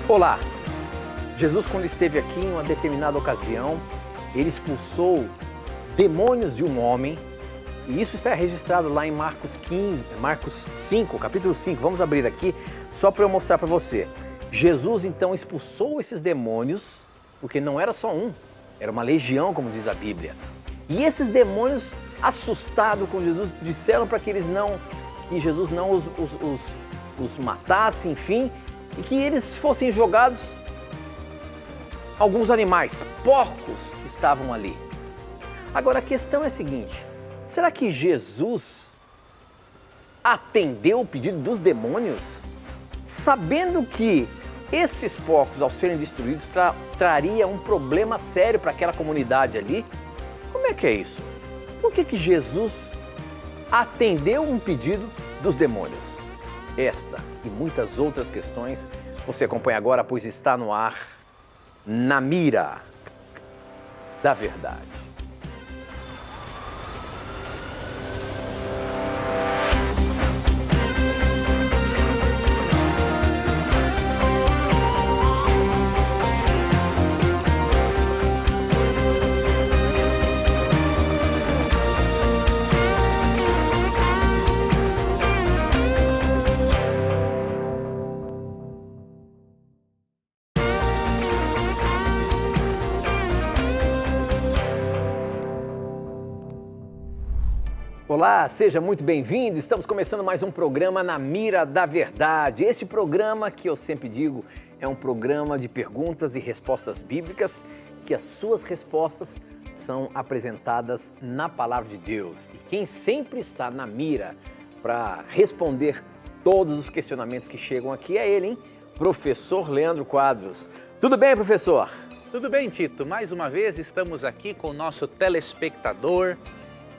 Olá! Jesus, quando esteve aqui em uma determinada ocasião, ele expulsou demônios de um homem, e isso está registrado lá em Marcos 5, capítulo 5. Vamos abrir aqui só para eu mostrar para você. Jesus então expulsou esses demônios, porque não era só um, era uma legião, como diz a Bíblia. E esses demônios, assustados com Jesus, disseram para que Jesus não os matasse, enfim, e que eles fossem jogados alguns animais, porcos que estavam ali. Agora a questão é a seguinte: será que Jesus atendeu o pedido dos demônios, sabendo que esses porcos, ao serem destruídos, traria um problema sério para aquela comunidade ali? Como é que é isso? Por que Jesus atendeu um pedido dos demônios? Esta e muitas outras questões você acompanha agora, pois está no ar, Na Mira da Verdade. Olá, seja muito bem-vindo. Estamos começando mais um programa Na Mira da Verdade. Este programa, que eu sempre digo, é um programa de perguntas e respostas bíblicas, que as suas respostas são apresentadas na Palavra de Deus. E quem sempre está na mira para responder todos os questionamentos que chegam aqui é ele, hein? Professor Leandro Quadros. Tudo bem, professor? Tudo bem, Tito. Mais uma vez estamos aqui com o nosso telespectador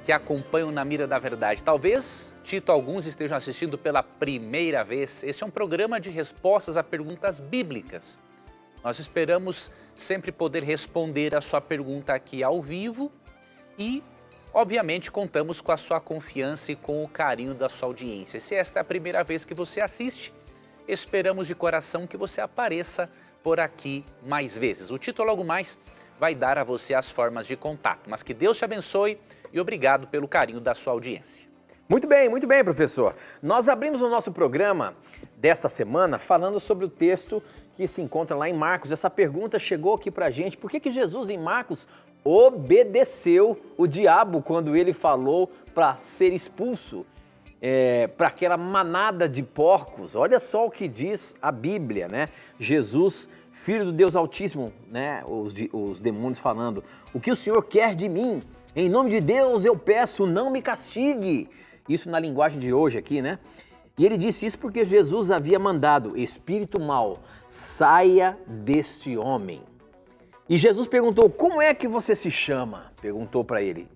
que acompanham Na Mira da Verdade. Talvez, Tito, alguns estejam assistindo pela primeira vez. Esse é um programa de respostas a perguntas bíblicas. Nós esperamos sempre poder responder a sua pergunta aqui ao vivo e, obviamente, contamos com a sua confiança e com o carinho da sua audiência. Se esta é a primeira vez que você assiste, esperamos de coração que você apareça por aqui mais vezes. O Tito logo mais vai dar a você as formas de contato. Mas que Deus te abençoe e obrigado pelo carinho da sua audiência. Muito bem, professor. Nós abrimos o nosso programa desta semana falando sobre o texto que se encontra lá em Marcos. Essa pergunta chegou aqui pra gente: por que Jesus em Marcos obedeceu o diabo quando ele falou para ser expulso para aquela manada de porcos? Olha só o que diz a Bíblia, né? Jesus, Filho do Deus Altíssimo, né? Os demônios falando: o que o Senhor quer de mim? Em nome de Deus eu peço, não me castigue. Isso na linguagem de hoje aqui, né? E ele disse isso porque Jesus havia mandado: espírito mau, saia deste homem. E Jesus perguntou: como é que você se chama? Perguntou para ele.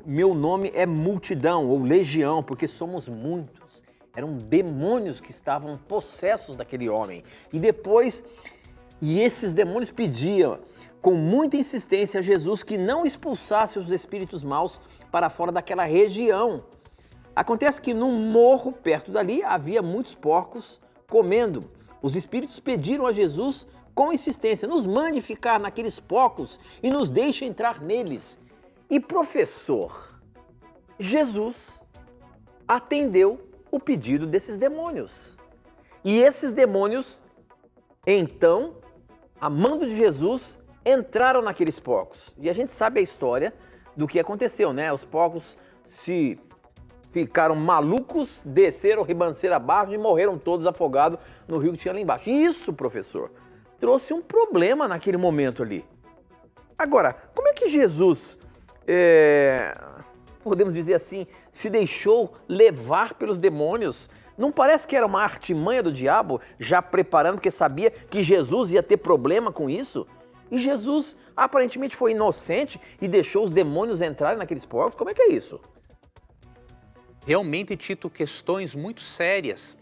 Meu nome é multidão ou legião, porque somos muitos. Eram demônios que estavam possessos daquele homem. E esses demônios pediam com muita insistência a Jesus que não expulsasse os espíritos maus para fora daquela região. Acontece que num morro perto dali havia muitos porcos comendo. Os espíritos pediram a Jesus com insistência: nos mande ficar naqueles porcos e nos deixe entrar neles. E professor, Jesus atendeu o pedido desses demônios. E esses demônios, então, a mando de Jesus, entraram naqueles porcos. E a gente sabe a história do que aconteceu, né? Os porcos se ficaram malucos, desceram ribanceira abaixo e morreram todos afogados no rio que tinha lá embaixo. E isso, professor, trouxe um problema naquele momento ali. Agora, como é que Jesus, podemos dizer assim, se deixou levar pelos demônios? Não parece que era uma artimanha do diabo, já preparando, porque sabia que Jesus ia ter problema com isso? E Jesus aparentemente foi inocente e deixou os demônios entrarem naqueles porcos? Como é que é isso? Realmente, Tito, questões muito sérias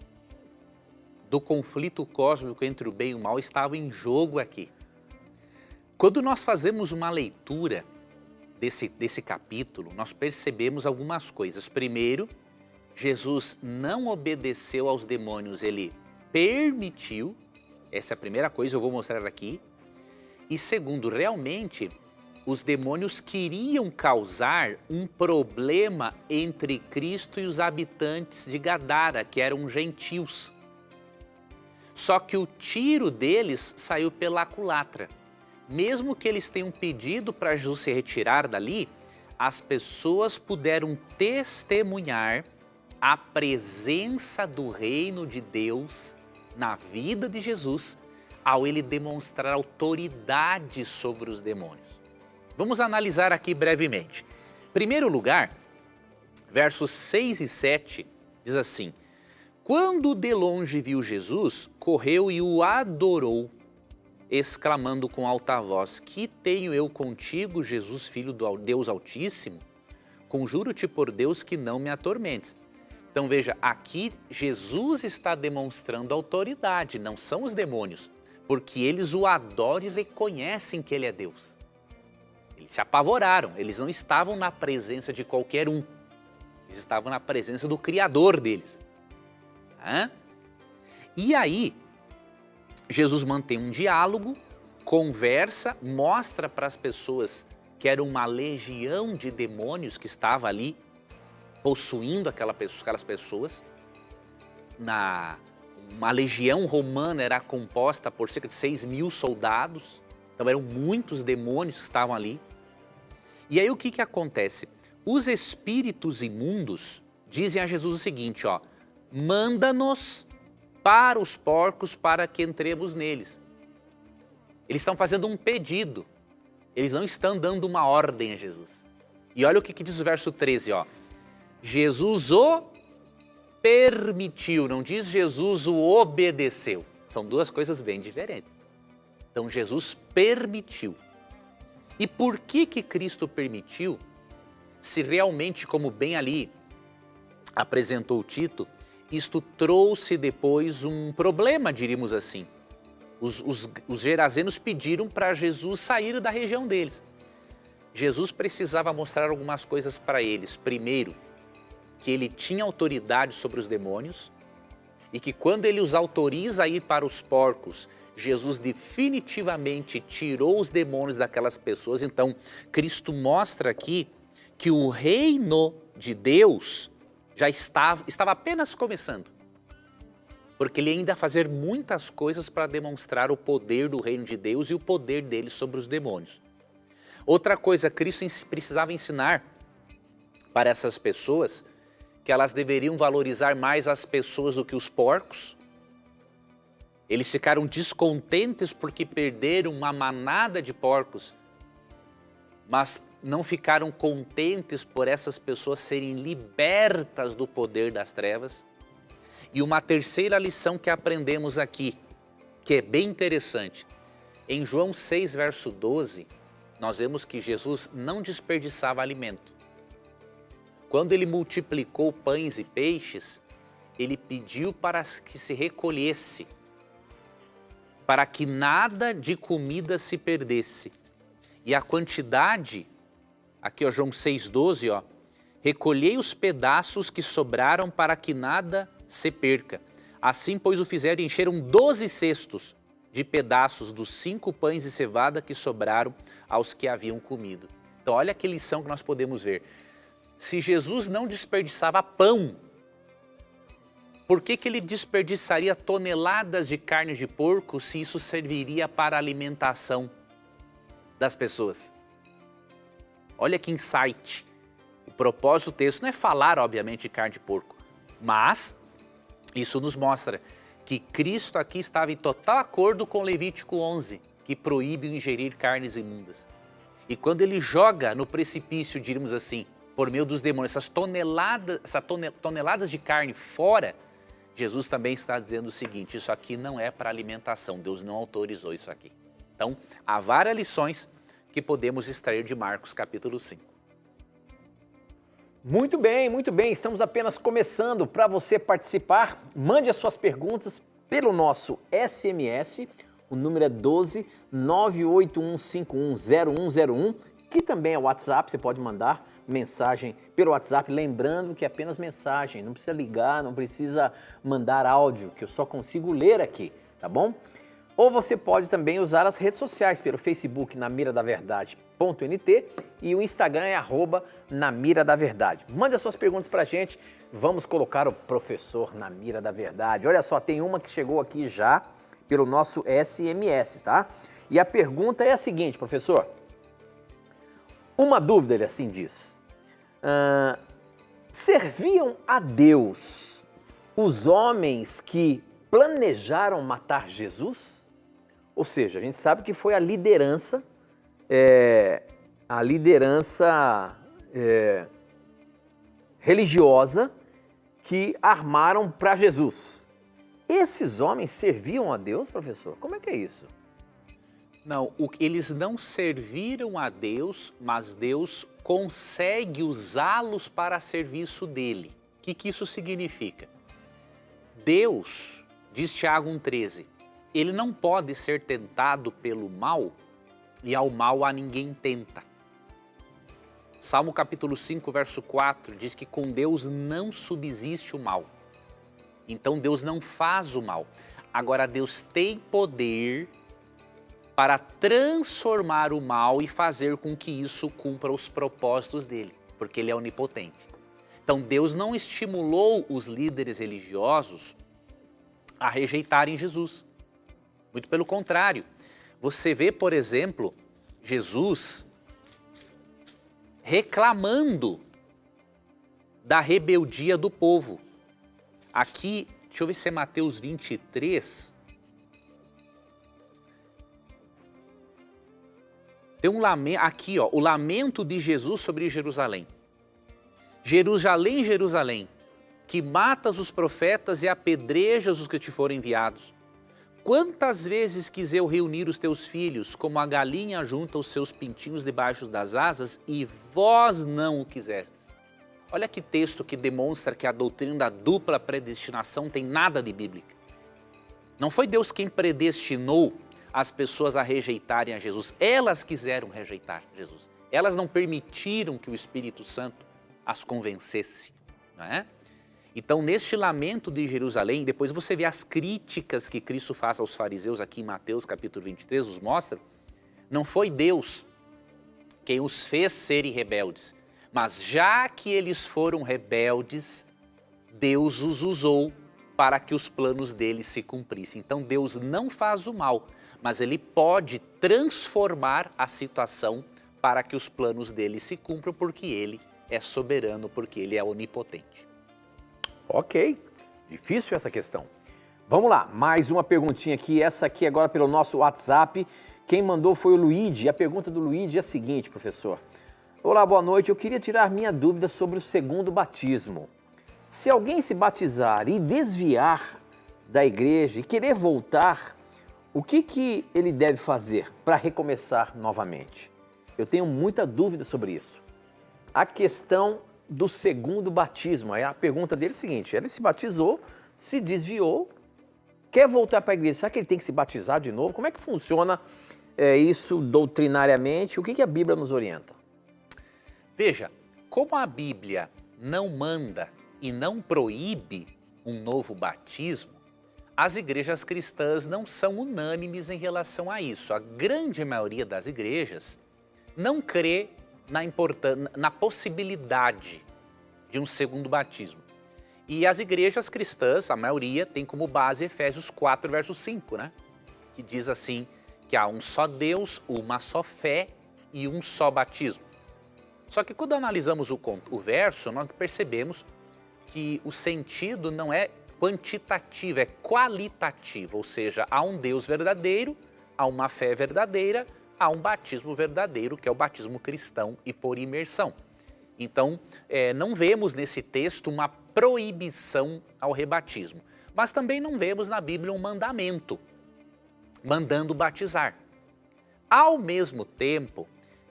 do conflito cósmico entre o bem e o mal estavam em jogo aqui. Quando nós fazemos uma leitura desse capítulo, nós percebemos algumas coisas. Primeiro, Jesus não obedeceu aos demônios, ele permitiu Essa é a primeira coisa que eu vou mostrar aqui. E segundo, realmente, os demônios queriam causar um problema entre Cristo e os habitantes de Gadara, que eram gentios. Só que o tiro deles saiu pela culatra. Mesmo que eles tenham pedido para Jesus se retirar dali, as pessoas puderam testemunhar a presença do reino de Deus na vida de Jesus, ao ele demonstrar autoridade sobre os demônios. Vamos analisar aqui brevemente. Em primeiro lugar, versos 6 e 7 diz assim: quando de longe viu Jesus, correu e o adorou, exclamando com alta voz: que tenho eu contigo, Jesus, filho do Deus Altíssimo? Conjuro-te por Deus que não me atormentes. Então veja, aqui Jesus está demonstrando autoridade, não são os demônios, porque eles o adoram e reconhecem que ele é Deus. Eles se apavoraram, eles não estavam na presença de qualquer um, eles estavam na presença do Criador deles. E aí, Jesus mantém um diálogo, conversa, mostra para as pessoas que era uma legião de demônios que estava ali, possuindo aquelas pessoas. Uma legião romana era composta por cerca de 6.000 soldados, então eram muitos demônios que estavam ali. E aí o que acontece? Os espíritos imundos dizem a Jesus o seguinte, ó: manda-nos para os porcos para que entremos neles. Eles estão fazendo um pedido, eles não estão dando uma ordem a Jesus. E olha o que diz o verso 13, ó: Jesus o permitiu, não diz Jesus o obedeceu. São duas coisas bem diferentes. Então Jesus permitiu. E por que Cristo permitiu, se realmente, como bem ali apresentou Tito, isto trouxe depois um problema, diríamos assim. Os gerazenos pediram para Jesus sair da região deles. Jesus precisava mostrar algumas coisas para eles. Primeiro, que ele tinha autoridade sobre os demônios e que quando ele os autoriza a ir para os porcos, Jesus definitivamente tirou os demônios daquelas pessoas. Então, Cristo mostra aqui que o reino de Deus já estava apenas começando, porque ele ainda ia fazer muitas coisas para demonstrar o poder do reino de Deus e o poder dele sobre os demônios. Outra coisa, Cristo precisava ensinar para essas pessoas que elas deveriam valorizar mais as pessoas do que os porcos. Eles ficaram descontentes porque perderam uma manada de porcos, mas não ficaram contentes por essas pessoas serem libertas do poder das trevas. E uma terceira lição que aprendemos aqui, que é bem interessante. Em João 6, verso 12, nós vemos que Jesus não desperdiçava alimento. Quando ele multiplicou pães e peixes, ele pediu para que se recolhesse, para que nada de comida se perdesse. E a quantidade, aqui ó, João 6,12, ó, recolhei os pedaços que sobraram para que nada se perca. Assim, pois, o fizeram e encheram 12 cestos de pedaços dos 5 pães de cevada que sobraram aos que haviam comido. Então, olha que lição que nós podemos ver. Se Jesus não desperdiçava pão, por que ele desperdiçaria toneladas de carne de porco se isso serviria para a alimentação das pessoas? Olha que insight. O propósito do texto não é falar, obviamente, de carne de porco, mas isso nos mostra que Cristo aqui estava em total acordo com Levítico 11, que proíbe ingerir carnes imundas. E quando ele joga no precipício, diríamos assim, por meio dos demônios, essas toneladas de carne fora, Jesus também está dizendo o seguinte: isso aqui não é para alimentação, Deus não autorizou isso aqui. Então, há várias lições que podemos extrair de Marcos capítulo 5. Muito bem, estamos apenas começando. Para você participar, mande as suas perguntas pelo nosso SMS, o número é 12 981510101, que também é o WhatsApp, você pode mandar mensagem pelo WhatsApp, lembrando que é apenas mensagem, não precisa ligar, não precisa mandar áudio, que eu só consigo ler aqui, tá bom? Ou você pode também usar as redes sociais, pelo Facebook namiradaverdade.nt e o Instagram é @namiradaverdade. Mande as suas perguntas pra gente, vamos colocar o professor na mira da verdade. Olha só, tem uma que chegou aqui já pelo nosso SMS, tá? E a pergunta é a seguinte, professor. Uma dúvida, ele assim diz. Serviam a Deus os homens que planejaram matar Jesus? Ou seja, a gente sabe que foi a liderança religiosa que armaram para Jesus. Esses homens serviam a Deus, professor? Como é que é isso? Não, eles não serviram a Deus, mas Deus consegue usá-los para serviço dele. O que isso significa? Deus, diz Tiago 1,13, ele não pode ser tentado pelo mal e ao mal a ninguém tenta. Salmo capítulo 5, verso 4 diz que com Deus não subsiste o mal. Então Deus não faz o mal. Agora Deus tem poder para transformar o mal e fazer com que isso cumpra os propósitos dele, porque ele é onipotente. Então Deus não estimulou os líderes religiosos a rejeitarem Jesus. Muito pelo contrário. Você vê, por exemplo, Jesus reclamando da rebeldia do povo. Aqui, deixa eu ver se é Mateus 23. Tem um lamento, aqui ó, o lamento de Jesus sobre Jerusalém. Jerusalém, Jerusalém, que matas os profetas e apedrejas os que te foram enviados. Quantas vezes quis eu reunir os teus filhos, como a galinha junta os seus pintinhos debaixo das asas, e vós não o quisestes. Olha que texto que demonstra que a doutrina da dupla predestinação tem nada de bíblica. Não foi Deus quem predestinou as pessoas a rejeitarem a Jesus. Elas quiseram rejeitar Jesus. Elas não permitiram que o Espírito Santo as convencesse, não é? Então, neste lamento de Jerusalém, depois você vê as críticas que Cristo faz aos fariseus aqui em Mateus capítulo 23, os mostra. Não foi Deus quem os fez serem rebeldes, mas já que eles foram rebeldes, Deus os usou para que os planos deles se cumprissem. Então, Deus não faz o mal, mas Ele pode transformar a situação para que os planos dele se cumpram, porque Ele é soberano, porque Ele é onipotente. Ok, difícil essa questão. Vamos lá, mais uma perguntinha aqui, essa aqui agora pelo nosso WhatsApp. Quem mandou foi o Luigi. A pergunta do Luigi é a seguinte, professor. Olá, boa noite. Eu queria tirar minha dúvida sobre o segundo batismo. Se alguém se batizar e desviar da igreja e querer voltar, o que ele deve fazer para recomeçar novamente? Eu tenho muita dúvida sobre isso. A questão do segundo batismo. Aí a pergunta dele é a seguinte, ele se batizou, se desviou, quer voltar para a igreja, será que ele tem que se batizar de novo? Como é que funciona isso doutrinariamente? O que a Bíblia nos orienta? Veja, como a Bíblia não manda e não proíbe um novo batismo, as igrejas cristãs não são unânimes em relação a isso. A grande maioria das igrejas não crê na possibilidade de um segundo batismo. E as igrejas cristãs, a maioria, tem como base Efésios 4, verso 5, né? Que diz assim, que há um só Deus, uma só fé e um só batismo. Só que quando analisamos o verso, nós percebemos que o sentido não é quantitativo, é qualitativo, ou seja, há um Deus verdadeiro, há uma fé verdadeira, há um batismo verdadeiro, que é o batismo cristão e por imersão. Então, não vemos nesse texto uma proibição ao rebatismo, mas também não vemos na Bíblia um mandamento, mandando batizar. Ao mesmo tempo,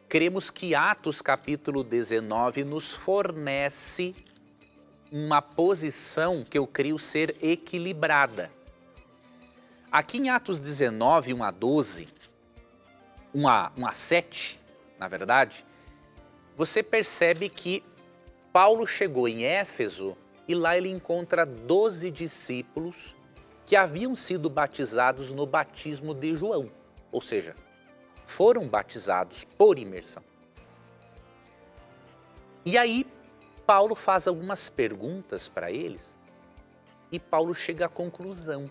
cremos que Atos capítulo 19 nos fornece uma posição que eu creio ser equilibrada. Aqui em Atos 19, 1 a 12, 1 a 7, na verdade, você percebe que Paulo chegou em Éfeso e lá ele encontra 12 discípulos que haviam sido batizados no batismo de João, ou seja, foram batizados por imersão. E aí, Paulo faz algumas perguntas para eles e Paulo chega à conclusão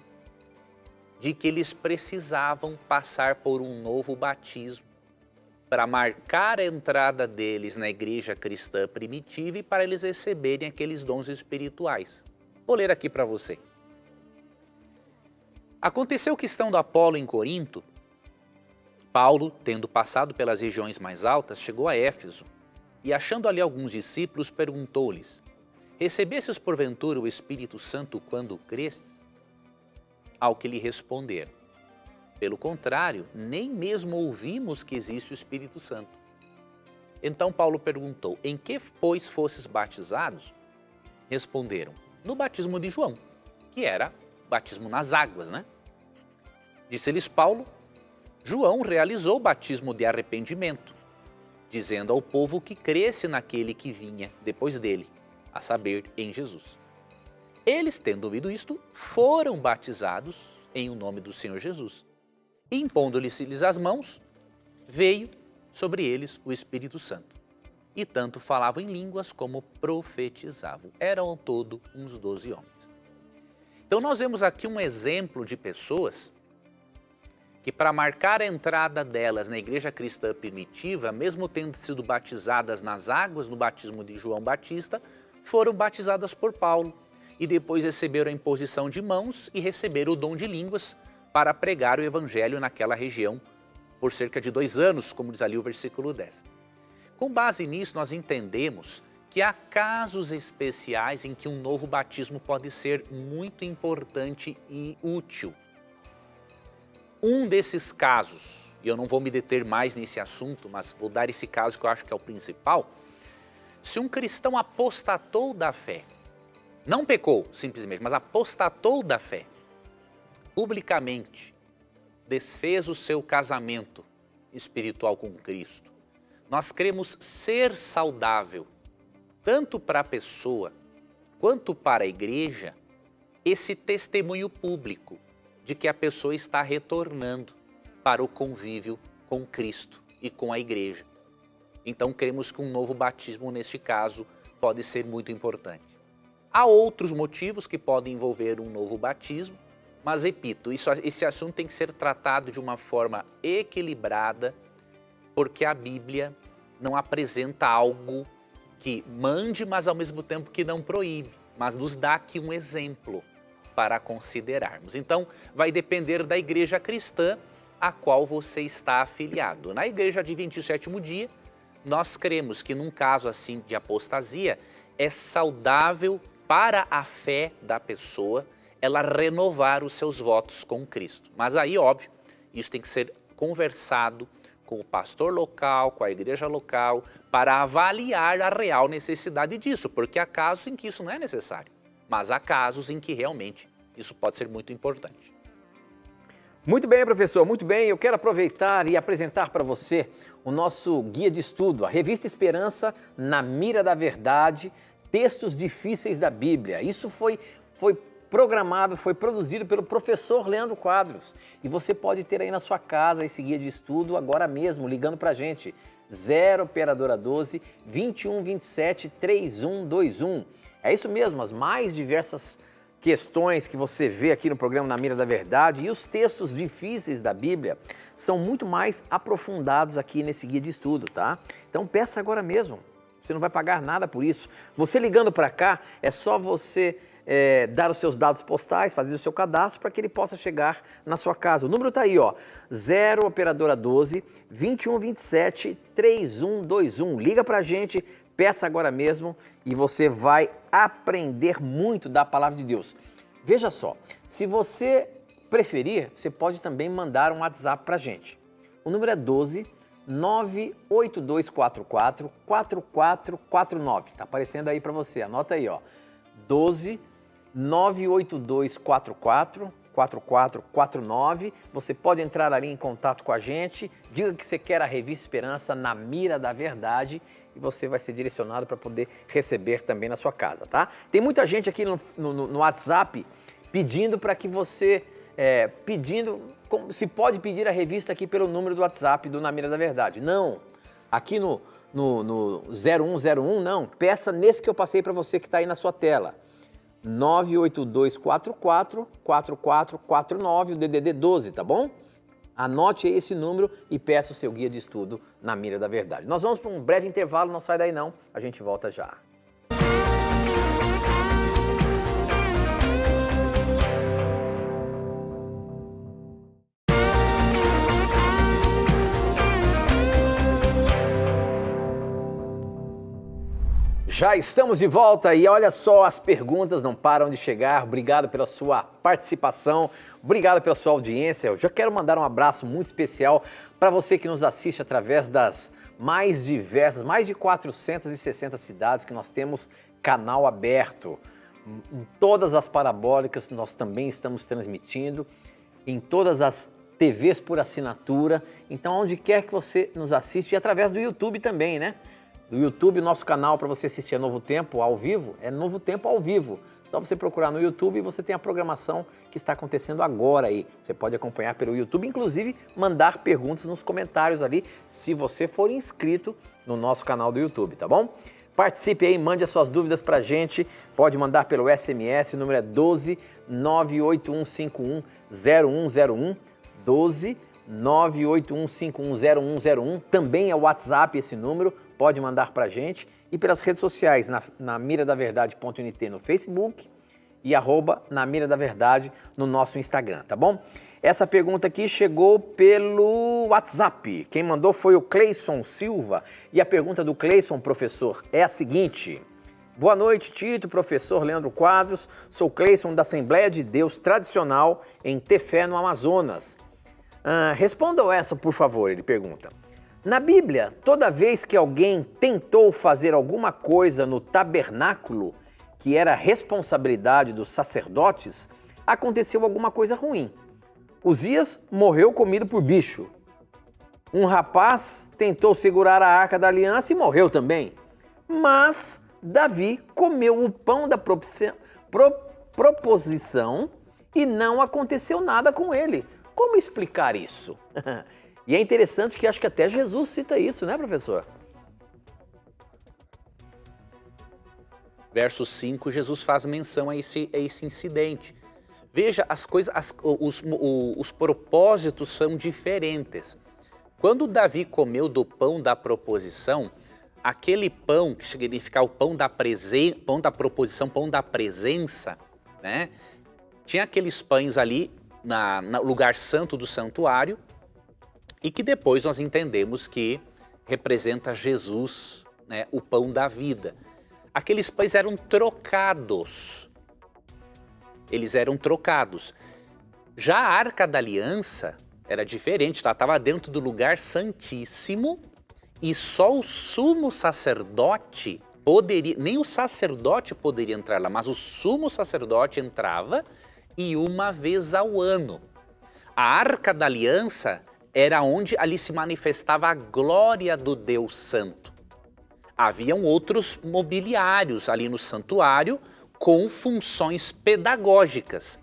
de que eles precisavam passar por um novo batismo para marcar a entrada deles na igreja cristã primitiva e para eles receberem aqueles dons espirituais. Vou ler aqui para você. Aconteceu que, estando Apolo em Corinto, Paulo, tendo passado pelas regiões mais altas, chegou a Éfeso e, achando ali alguns discípulos, perguntou-lhes: recebestes porventura o Espírito Santo quando crestes? Ao que lhe responderam: pelo contrário, nem mesmo ouvimos que existe o Espírito Santo. Então Paulo perguntou: em que, pois, fostes batizados? Responderam: no batismo de João, que era batismo nas águas, né? Disse-lhes Paulo: João realizou o batismo de arrependimento, dizendo ao povo que cresce naquele que vinha depois dele, a saber, em Jesus. Eles, tendo ouvido isto, foram batizados em o nome do Senhor Jesus. E impondo-lhes as mãos, veio sobre eles o Espírito Santo. E tanto falavam em línguas como profetizavam. Eram ao todo uns 12 homens. Então nós vemos aqui um exemplo de pessoas que, para marcar a entrada delas na igreja cristã primitiva, mesmo tendo sido batizadas nas águas no batismo de João Batista, foram batizadas por Paulo e depois receberam a imposição de mãos e receberam o dom de línguas para pregar o evangelho naquela região por cerca de 2 anos, como diz ali o versículo 10. Com base nisso, nós entendemos que há casos especiais em que um novo batismo pode ser muito importante e útil. Um desses casos, e eu não vou me deter mais nesse assunto, mas vou dar esse caso que eu acho que é o principal. Se um cristão apostatou da fé, não pecou simplesmente, mas apostatou da fé, publicamente desfez o seu casamento espiritual com Cristo, nós cremos ser saudável, tanto para a pessoa quanto para a igreja, esse testemunho público de que a pessoa está retornando para o convívio com Cristo e com a igreja. Então cremos que um novo batismo, neste caso, pode ser muito importante. Há outros motivos que podem envolver um novo batismo, mas repito, esse assunto tem que ser tratado de uma forma equilibrada, porque a Bíblia não apresenta algo que mande, mas ao mesmo tempo que não proíbe, mas nos dá aqui um exemplo para considerarmos. Então, vai depender da igreja cristã a qual você está afiliado. Na igreja Adventista do Sétimo Dia, nós cremos que num caso assim de apostasia, é saudável para a fé da pessoa ela renovar os seus votos com Cristo. Mas aí, óbvio, isso tem que ser conversado com o pastor local, com a igreja local, para avaliar a real necessidade disso, porque há casos em que isso não é necessário, mas há casos em que realmente isso pode ser muito importante. Muito bem, professor, muito bem. Eu quero aproveitar e apresentar para você o nosso guia de estudo, a Revista Esperança na Mira da Verdade, textos difíceis da Bíblia. Isso foi programado, foi produzido pelo professor Leandro Quadros. E você pode ter aí na sua casa esse guia de estudo agora mesmo, ligando para a gente. 0 operadora 12 21 27 3121. É isso mesmo, as mais diversas questões que você vê aqui no programa Na Mira da Verdade e os textos difíceis da Bíblia são muito mais aprofundados aqui nesse guia de estudo, tá? Então peça agora mesmo, você não vai pagar nada por isso. Você ligando para cá, é só você dar os seus dados postais, fazer o seu cadastro para que ele possa chegar na sua casa. O número está aí, ó, 0 operadora 12 21 27 3121. Liga para a gente, peça agora mesmo e você vai aprender muito da palavra de Deus. Veja só, se você preferir, você pode também mandar um WhatsApp para a gente. O número é 12 98244 4449. Está aparecendo aí para você, anota aí, ó. 12 98244 4449. Você pode entrar ali em contato com a gente, diga que você quer a Revista Esperança na Mira da Verdade e você vai ser direcionado para poder receber também na sua casa, tá? Tem muita gente aqui no WhatsApp pedindo para que você, se pode pedir a revista aqui pelo número do WhatsApp do Na Mira da Verdade. Não, aqui no 0101, não, peça nesse que eu passei para você que está aí na sua tela. 98244-4449, o DDD 12, tá bom? Anote aí esse número e peça o seu guia de estudo Na Mira da Verdade. Nós vamos para um breve intervalo, não sai daí não, a gente volta já. Já estamos de volta e olha só, as perguntas não param de chegar. Obrigado pela sua participação, obrigado pela sua audiência. Eu já quero mandar um abraço muito especial para você que nos assiste através das mais diversas, mais de 460 cidades que nós temos canal aberto. Em todas as parabólicas nós também estamos transmitindo, em todas as TVs por assinatura. Então, onde quer que você nos assiste, e através do YouTube também, né? Do YouTube, nosso canal para você assistir é Novo Tempo ao vivo, é Novo Tempo ao vivo. Só você procurar no YouTube e você tem a programação que está acontecendo agora aí. Você pode acompanhar pelo YouTube, inclusive mandar perguntas nos comentários ali, se você for inscrito no nosso canal do YouTube, tá bom? Participe aí, mande as suas dúvidas pra gente, pode mandar pelo SMS, o número é 12 98151 0101, 12 981510101, também é o WhatsApp esse número, pode mandar pra gente, e pelas redes sociais, na miradaverdade.nt no Facebook e @na Mira da Verdade no nosso Instagram, tá bom? Essa pergunta aqui chegou pelo WhatsApp, quem mandou foi o Cleison Silva, e a pergunta do Cleison, professor, é a seguinte: boa noite, Tito, professor Leandro Quadros, sou Cleison da Assembleia de Deus Tradicional em Tefé, no Amazonas. Respondam essa, por favor, ele pergunta. Na Bíblia, toda vez que alguém tentou fazer alguma coisa no tabernáculo, que era responsabilidade dos sacerdotes, aconteceu alguma coisa ruim. Uzias morreu comido por bicho. Um rapaz tentou segurar a Arca da Aliança e morreu também. Mas Davi comeu o pão da proposição e não aconteceu nada com ele. Como explicar isso? E é interessante que acho que até Jesus cita isso, né, professor? Verso 5, Jesus faz menção a esse incidente. Veja, as coisas, os propósitos são diferentes. Quando Davi comeu do pão da proposição, aquele pão, que significa o pão da proposição, pão da presença, né? Tinha aqueles pães ali no lugar santo do santuário, e que depois nós entendemos que representa Jesus, né, o pão da vida. Aqueles pães eram trocados. Eles eram trocados. Já a Arca da Aliança era diferente, ela estava dentro do lugar santíssimo e só o sumo sacerdote poderia, nem o sacerdote poderia entrar lá, mas o sumo sacerdote entrava e uma vez ao ano. A Arca da Aliança era onde ali se manifestava a glória do Deus Santo. Haviam outros mobiliários ali no santuário com funções pedagógicas.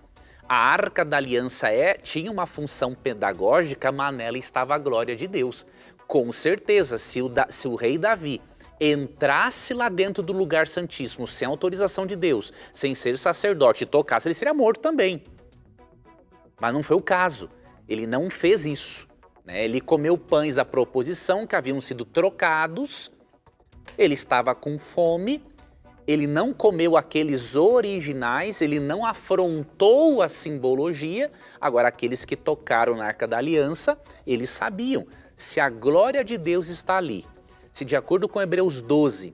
A Arca da Aliança tinha uma função pedagógica, mas nela estava a glória de Deus. Com certeza, se o rei Davi entrasse lá dentro do lugar santíssimo sem autorização de Deus, sem ser sacerdote e tocasse, ele seria morto também. Mas não foi o caso. Ele não fez isso. Ele comeu pães à proposição que haviam sido trocados, ele estava com fome, ele não comeu aqueles originais, ele não afrontou a simbologia. Agora, aqueles que tocaram na Arca da Aliança, eles sabiam, se a glória de Deus está ali, se de acordo com Hebreus 12,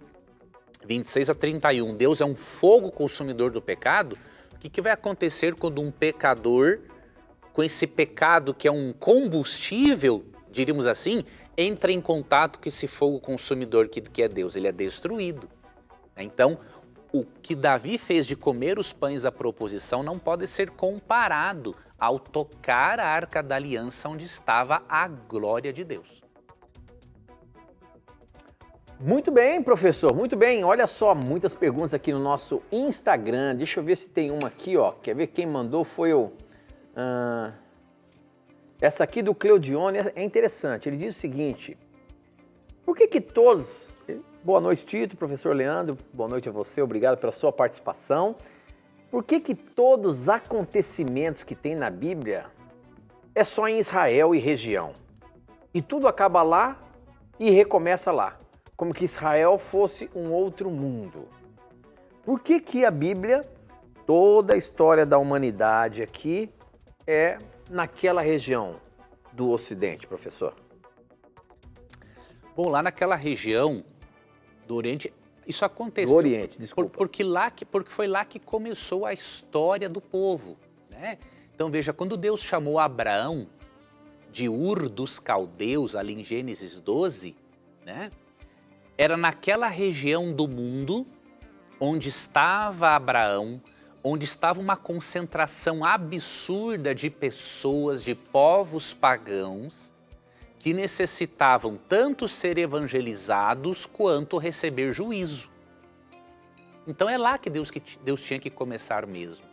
26 a 31, Deus é um fogo consumidor do pecado, o que vai acontecer quando um pecador, com esse pecado que é um combustível, diríamos assim, entra em contato com esse fogo consumidor que é Deus? Ele é destruído. Então, o que Davi fez de comer os pães à proposição não pode ser comparado ao tocar a Arca da Aliança onde estava a glória de Deus. Muito bem, professor, muito bem. Olha só, muitas perguntas aqui no nosso Instagram. Deixa eu ver se tem uma aqui, ó. Quer ver quem mandou foi o... essa aqui do Cleudione é interessante. Ele diz o seguinte: por que todos... Boa noite, Tito, professor Leandro. Boa noite a você, obrigado pela sua participação. Por que todos os acontecimentos que tem na Bíblia é só em Israel e região? E tudo acaba lá e recomeça lá, como que Israel fosse um outro mundo. Por que a Bíblia, toda a história da humanidade aqui, é naquela região do Ocidente, professor? Bom, lá naquela região do Oriente, isso aconteceu. Do Oriente, desculpa. Porque foi lá que começou a história do povo, né? Então veja, quando Deus chamou Abraão de Ur dos Caldeus, ali em Gênesis 12, né? Era naquela região do mundo onde estava Abraão, onde estava uma concentração absurda de pessoas, de povos pagãos, que necessitavam tanto ser evangelizados quanto receber juízo. Então é lá que Deus tinha que começar mesmo,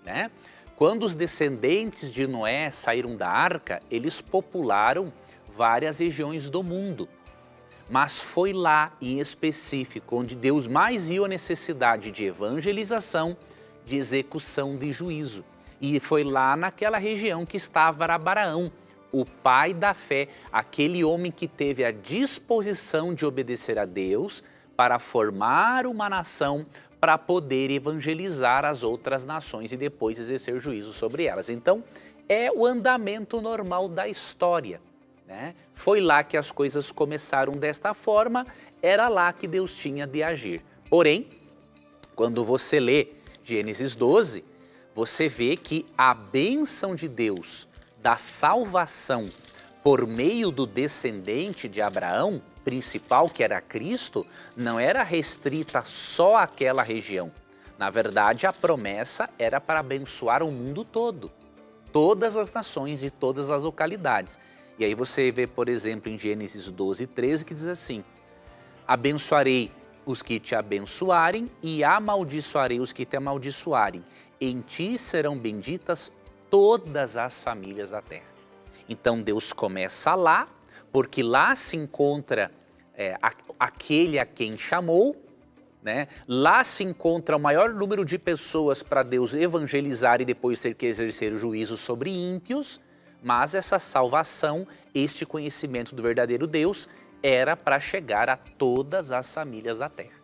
né? Quando os descendentes de Noé saíram da arca, eles popularam várias regiões do mundo. Mas foi lá, em específico, onde Deus mais viu a necessidade de evangelização, de execução de juízo. E foi lá naquela região que estava Abraão, o pai da fé, aquele homem que teve a disposição de obedecer a Deus para formar uma nação, para poder evangelizar as outras nações e depois exercer juízo sobre elas. Então, é o andamento normal da história, né? Foi lá que as coisas começaram desta forma, era lá que Deus tinha de agir. Porém, quando você lê Gênesis 12, você vê que a bênção de Deus da salvação por meio do descendente de Abraão, principal, que era Cristo, não era restrita só àquela região. Na verdade, a promessa era para abençoar o mundo todo, todas as nações e todas as localidades. E aí você vê, por exemplo, em Gênesis 12, 13, que diz assim: abençoarei os que te abençoarem e amaldiçoarei os que te amaldiçoarem. Em ti serão benditas todas as famílias da terra. Então Deus começa lá, porque lá se encontra aquele a quem chamou, né? Lá se encontra o maior número de pessoas para Deus evangelizar e depois ter que exercer o juízo sobre ímpios, mas essa salvação, este conhecimento do verdadeiro Deus, era para chegar a todas as famílias da terra.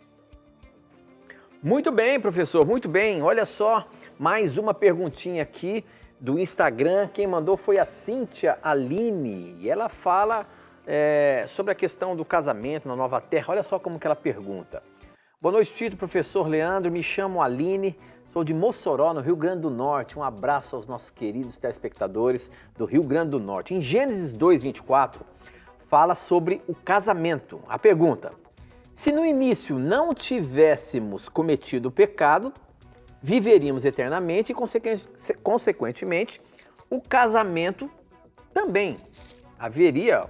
Muito bem, professor, muito bem. Olha só, mais uma perguntinha aqui do Instagram. Quem mandou foi a Cíntia Aline e ela fala sobre a questão do casamento na nova terra. Olha só como que ela pergunta. Boa noite, Tito, professor Leandro, me chamo Aline, sou de Mossoró, no Rio Grande do Norte. Um abraço aos nossos queridos telespectadores do Rio Grande do Norte. Em Gênesis 2:24, fala sobre o casamento. A pergunta: se no início não tivéssemos cometido o pecado, viveríamos eternamente e, consequentemente, o casamento também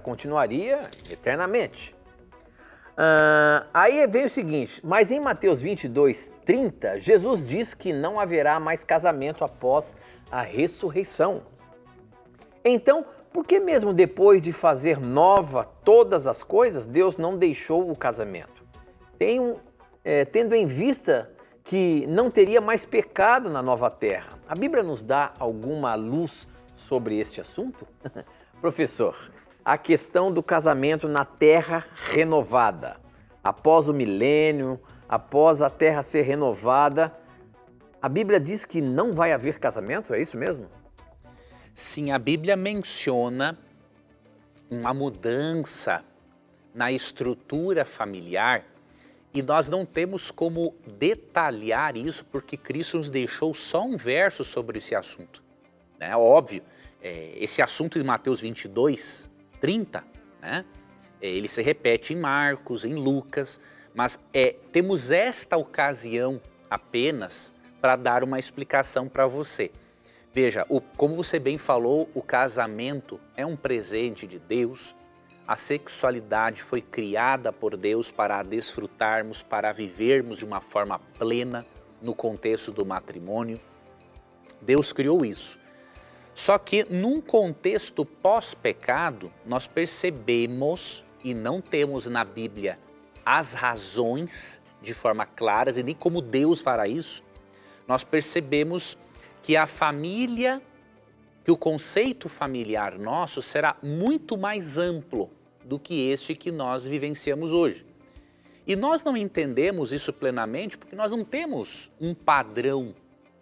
continuaria eternamente. Aí vem o seguinte: mas em Mateus 22:30, Jesus diz que não haverá mais casamento após a ressurreição. Então, por que mesmo depois de fazer nova todas as coisas, Deus não deixou o casamento? Tendo em vista que não teria mais pecado na nova terra. A Bíblia nos dá alguma luz sobre este assunto? Professor, a questão do casamento na terra renovada. Após o milênio, após a terra ser renovada, a Bíblia diz que não vai haver casamento, é isso mesmo? Sim, a Bíblia menciona uma mudança na estrutura familiar e nós não temos como detalhar isso porque Cristo nos deixou só um verso sobre esse assunto. É óbvio, esse assunto de Mateus 22:30, né? Ele se repete em Marcos, em Lucas, mas temos esta ocasião apenas para dar uma explicação para você. Veja, como você bem falou, o casamento é um presente de Deus. A sexualidade foi criada por Deus para a desfrutarmos, para vivermos de uma forma plena no contexto do matrimônio. Deus criou isso. Só que num contexto pós-pecado, nós percebemos, e não temos na Bíblia as razões de forma claras, e nem como Deus fará isso, nós percebemos que a família, que o conceito familiar nosso será muito mais amplo do que este que nós vivenciamos hoje. E nós não entendemos isso plenamente porque nós não temos um padrão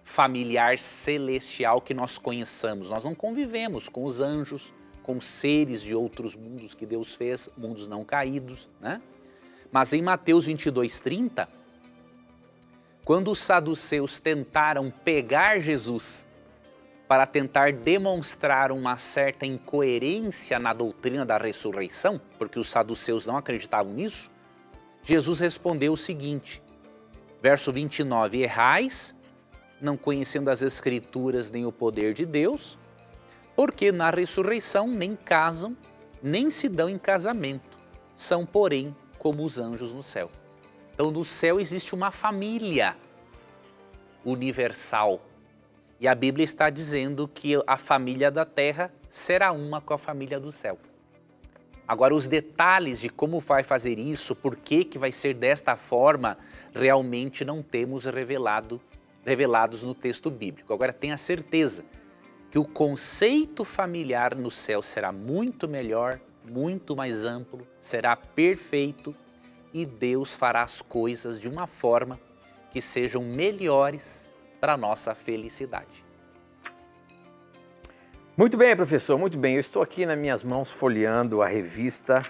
familiar celestial que nós conheçamos. Nós não convivemos com os anjos, com seres de outros mundos que Deus fez, mundos não caídos, né? Mas em Mateus 22:30, quando os saduceus tentaram pegar Jesus para tentar demonstrar uma certa incoerência na doutrina da ressurreição, porque os saduceus não acreditavam nisso, Jesus respondeu o seguinte, verso 29, errais, não conhecendo as Escrituras nem o poder de Deus, porque na ressurreição nem casam, nem se dão em casamento, são, porém, como os anjos no céu. Então, no céu existe uma família universal, e a Bíblia está dizendo que a família da terra será uma com a família do céu. Agora, os detalhes de como vai fazer isso, por que vai ser desta forma, realmente não temos revelados no texto bíblico. Agora, tenha certeza que o conceito familiar no céu será muito melhor, muito mais amplo, será perfeito e Deus fará as coisas de uma forma que sejam melhores para a nossa felicidade. Muito bem, professor, muito bem. Eu estou aqui nas minhas mãos folheando a revista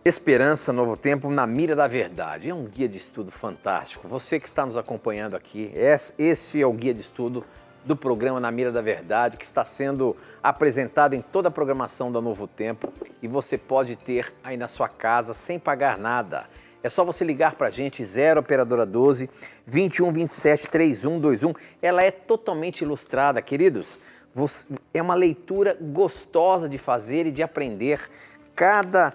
Esperança Novo Tempo na Mira da Verdade. É um guia de estudo fantástico. Você que está nos acompanhando aqui, este é o guia de estudo do programa Na Mira da Verdade, que está sendo apresentado em toda a programação da Novo Tempo e você pode ter aí na sua casa sem pagar nada. É só você ligar para a gente, 0 Operadora 12 21 27 3121. Ela é totalmente ilustrada, queridos. É uma leitura gostosa de fazer e de aprender. Cada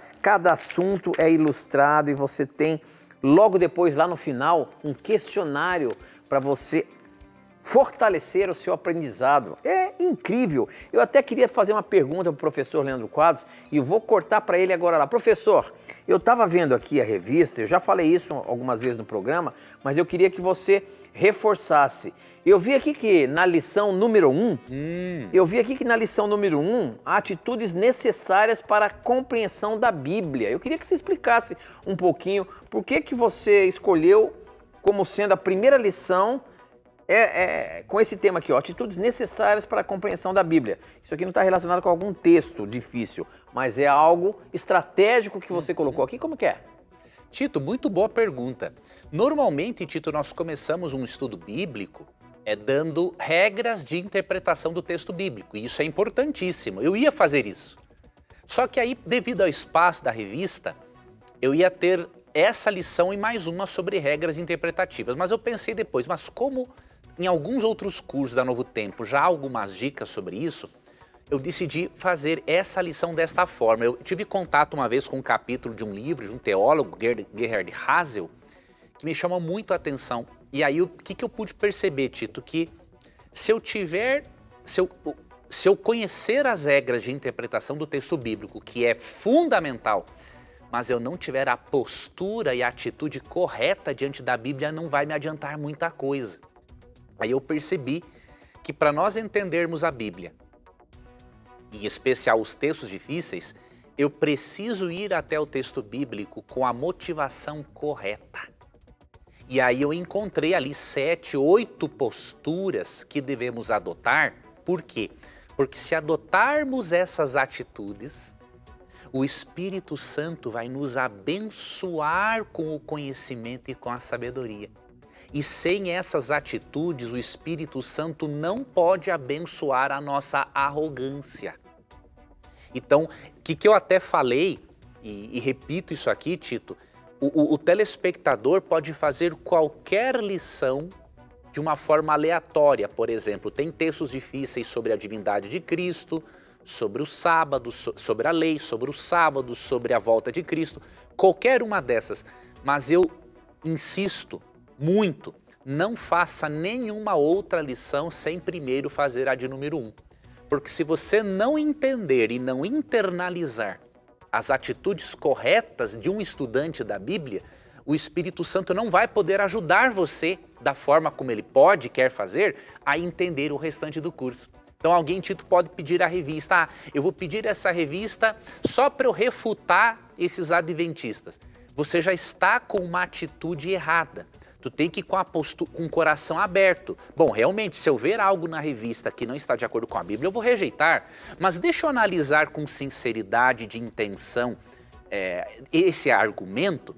assunto é ilustrado e você tem, logo depois, lá no final, um questionário para você fortalecer o seu aprendizado. É incrível. Eu até queria fazer uma pergunta para o professor Leandro Quadros e eu vou cortar para ele agora lá. Professor, eu estava vendo aqui a revista, eu já falei isso algumas vezes no programa, mas eu queria que você reforçasse. Eu vi aqui que na lição número 1, há atitudes necessárias para a compreensão da Bíblia. Eu queria que você explicasse um pouquinho por que você escolheu como sendo a primeira lição com esse tema aqui, ó, atitudes necessárias para a compreensão da Bíblia. Isso aqui não está relacionado com algum texto difícil, mas é algo estratégico que você colocou aqui. Como que é? Tito, muito boa pergunta. Normalmente, Tito, nós começamos um estudo bíblico dando regras de interpretação do texto bíblico, e isso é importantíssimo. Eu ia fazer isso. Só que aí, devido ao espaço da revista, eu ia ter essa lição e mais uma sobre regras interpretativas. Mas eu pensei depois, mas como em alguns outros cursos da Novo Tempo já há algumas dicas sobre isso, eu decidi fazer essa lição desta forma. Eu tive contato uma vez com um capítulo de um livro de um teólogo, Gerhard Hasel, que me chamou muito a atenção. E aí o que eu pude perceber, Tito? Que se eu conhecer as regras de interpretação do texto bíblico, que é fundamental, mas eu não tiver a postura e a atitude correta diante da Bíblia, não vai me adiantar muita coisa. Aí eu percebi que para nós entendermos a Bíblia, em especial os textos difíceis, eu preciso ir até o texto bíblico com a motivação correta. E aí eu encontrei ali 7, 8 posturas que devemos adotar. Por quê? Porque se adotarmos essas atitudes, o Espírito Santo vai nos abençoar com o conhecimento e com a sabedoria. E sem essas atitudes, o Espírito Santo não pode abençoar a nossa arrogância. Então, o que eu até falei, e repito isso aqui, Tito, o telespectador pode fazer qualquer lição de uma forma aleatória. Por exemplo, tem textos difíceis sobre a divindade de Cristo, sobre o sábado, sobre a lei, sobre o sábado, sobre a volta de Cristo, qualquer uma dessas. Mas eu insisto muito, não faça nenhuma outra lição sem primeiro fazer a de número 1. Porque se você não entender e não internalizar as atitudes corretas de um estudante da Bíblia, o Espírito Santo não vai poder ajudar você, da forma como ele pode, quer fazer, a entender o restante do curso. Então alguém, Tito, pode pedir a revista, eu vou pedir essa revista só para eu refutar esses adventistas. Você já está com uma atitude errada. Tu tem que ir com o coração aberto. Bom, realmente, se eu ver algo na revista que não está de acordo com a Bíblia, eu vou rejeitar. Mas deixa eu analisar com sinceridade de intenção esse argumento.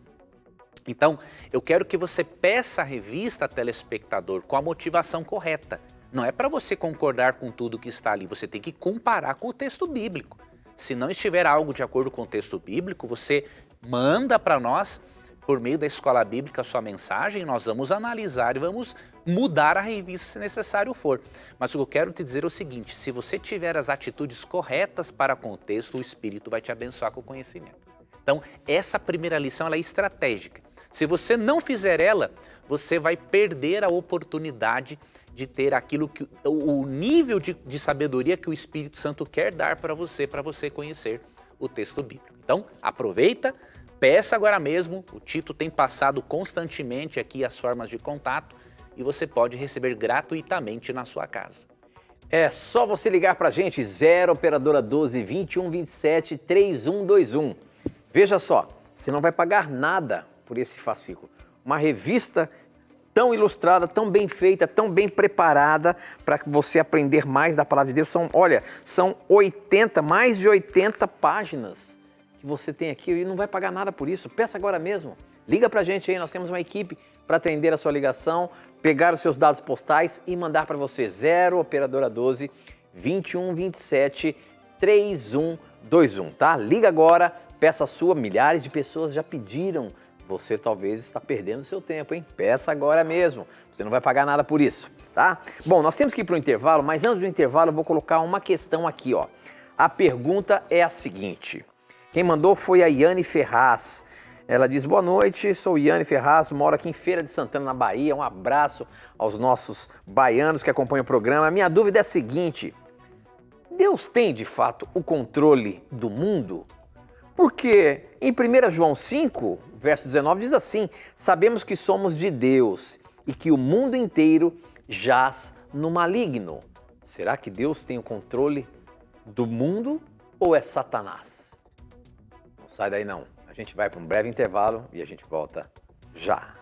Então, eu quero que você peça a revista, telespectador, com a motivação correta. Não é para você concordar com tudo que está ali, você tem que comparar com o texto bíblico. Se não estiver algo de acordo com o texto bíblico, você manda para nós, por meio da Escola Bíblica, a sua mensagem, nós vamos analisar e vamos mudar a revista se necessário for. Mas o que eu quero te dizer é o seguinte, se você tiver as atitudes corretas para com o texto, o Espírito vai te abençoar com o conhecimento. Então, essa primeira lição ela é estratégica. Se você não fizer ela, você vai perder a oportunidade de ter aquilo que o nível de sabedoria que o Espírito Santo quer dar para você conhecer o texto bíblico. Então, aproveita, peça agora mesmo, o Tito tem passado constantemente aqui as formas de contato e você pode receber gratuitamente na sua casa. É só você ligar para a gente, 0 operadora 12 21 27 3121. Veja só, você não vai pagar nada por esse fascículo. Uma revista tão ilustrada, tão bem feita, tão bem preparada para você aprender mais da palavra de Deus. São 80, mais de 80 páginas que você tem aqui e não vai pagar nada por isso. Peça agora mesmo. Liga para a gente aí, nós temos uma equipe para atender a sua ligação, pegar os seus dados postais e mandar para você. 0 operadora 12 21 27 3121, tá? Liga agora, peça a sua. Milhares de pessoas já pediram. Você talvez está perdendo seu tempo, hein? Peça agora mesmo, você não vai pagar nada por isso, tá? Bom, nós temos que ir para o intervalo, mas antes do intervalo eu vou colocar uma questão aqui, ó. A pergunta é a seguinte, quem mandou foi a Iane Ferraz. Ela diz, boa noite, sou Iane Ferraz, moro aqui em Feira de Santana, na Bahia. Um abraço aos nossos baianos que acompanham o programa. A minha dúvida é a seguinte, Deus tem de fato o controle do mundo? Porque em 1 João 5, verso 19, diz assim, sabemos que somos de Deus e que o mundo inteiro jaz no maligno. Será que Deus tem o controle do mundo ou é Satanás? Não sai daí não. A gente vai para um breve intervalo e a gente volta já.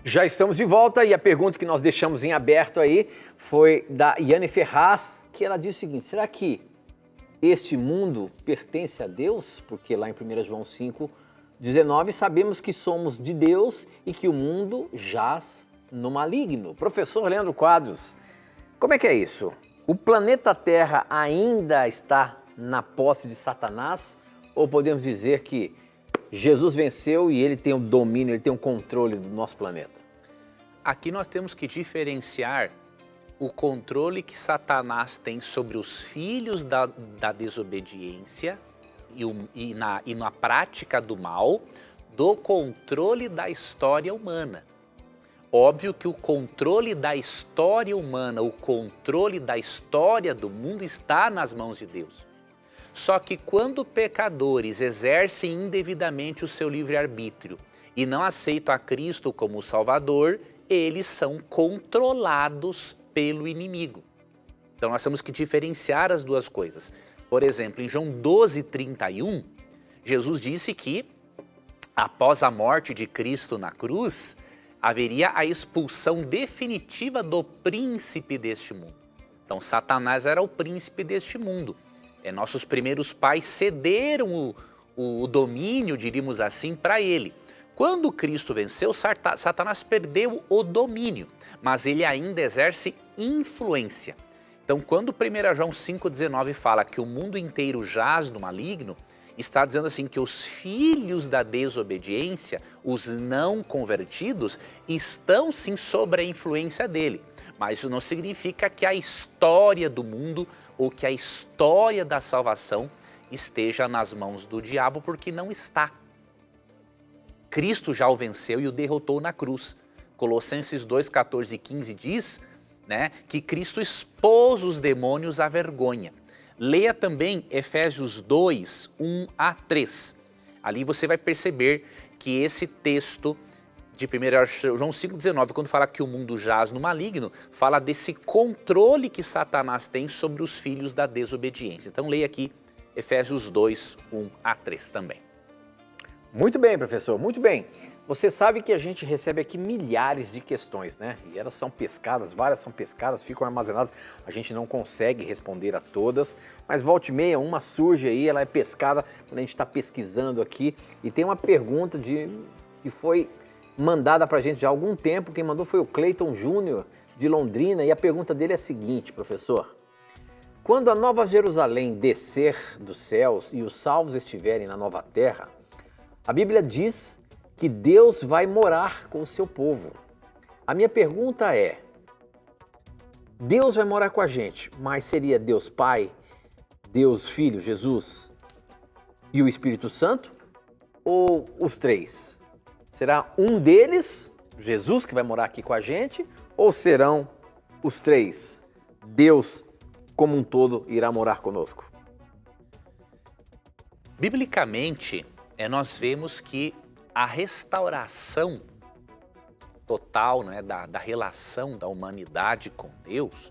Já estamos de volta e a pergunta que nós deixamos em aberto aí foi da Iane Ferraz, que ela diz o seguinte, será que este mundo pertence a Deus? Porque lá em 1 João 5, 19, sabemos que somos de Deus e que o mundo jaz no maligno. Professor Leandro Quadros, como é que é isso? O planeta Terra ainda está na posse de Satanás ou podemos dizer que Jesus venceu e ele tem o domínio, ele tem o controle do nosso planeta? Aqui nós temos que diferenciar o controle que Satanás tem sobre os filhos da desobediência e na prática do mal, do controle da história humana. Óbvio que o controle da história humana, o controle da história do mundo está nas mãos de Deus. Só que quando pecadores exercem indevidamente o seu livre-arbítrio e não aceitam a Cristo como Salvador, eles são controlados pelo inimigo. Então nós temos que diferenciar as duas coisas. Por exemplo, em João 12:31, Jesus disse que após a morte de Cristo na cruz, haveria a expulsão definitiva do príncipe deste mundo. Então Satanás era o príncipe deste mundo. Nossos primeiros pais cederam o domínio, diríamos assim, para ele. Quando Cristo venceu, Satanás perdeu o domínio, mas ele ainda exerce influência. Então, quando 1 João 5,19 fala que o mundo inteiro jaz no maligno, está dizendo assim que os filhos da desobediência, os não convertidos, estão sim sob a influência dele. Mas isso não significa que a história do mundo ou que a história da salvação esteja nas mãos do diabo, porque não está. Cristo já o venceu e o derrotou na cruz. Colossenses 2, 14 e 15 diz, né, que Cristo expôs os demônios à vergonha. Leia também Efésios 2, 1 a 3. Ali você vai perceber que esse texto de 1 João 5,19, quando fala que o mundo jaz no maligno, fala desse controle que Satanás tem sobre os filhos da desobediência. Então leia aqui Efésios 2, 1 a 3 também. Muito bem, professor, muito bem. Você sabe que a gente recebe aqui milhares de questões, né? E elas são pescadas, várias são pescadas, ficam armazenadas. A gente não consegue responder a todas, mas volta e meia uma surge aí, ela é pescada quando a gente está pesquisando aqui. E tem uma pergunta que foi mandada para a gente já há algum tempo. Quem mandou foi o Cleiton Júnior, de Londrina. E a pergunta dele é a seguinte, professor. Quando a Nova Jerusalém descer dos céus e os salvos estiverem na nova terra, a Bíblia diz que Deus vai morar com o seu povo. A minha pergunta é, Deus vai morar com a gente, mas seria Deus Pai, Deus Filho, Jesus e o Espírito Santo? Ou os três? Será um deles, Jesus, que vai morar aqui com a gente? Ou serão os três? Deus, como um todo, irá morar conosco? Biblicamente, nós vemos que a restauração total, né, da relação da humanidade com Deus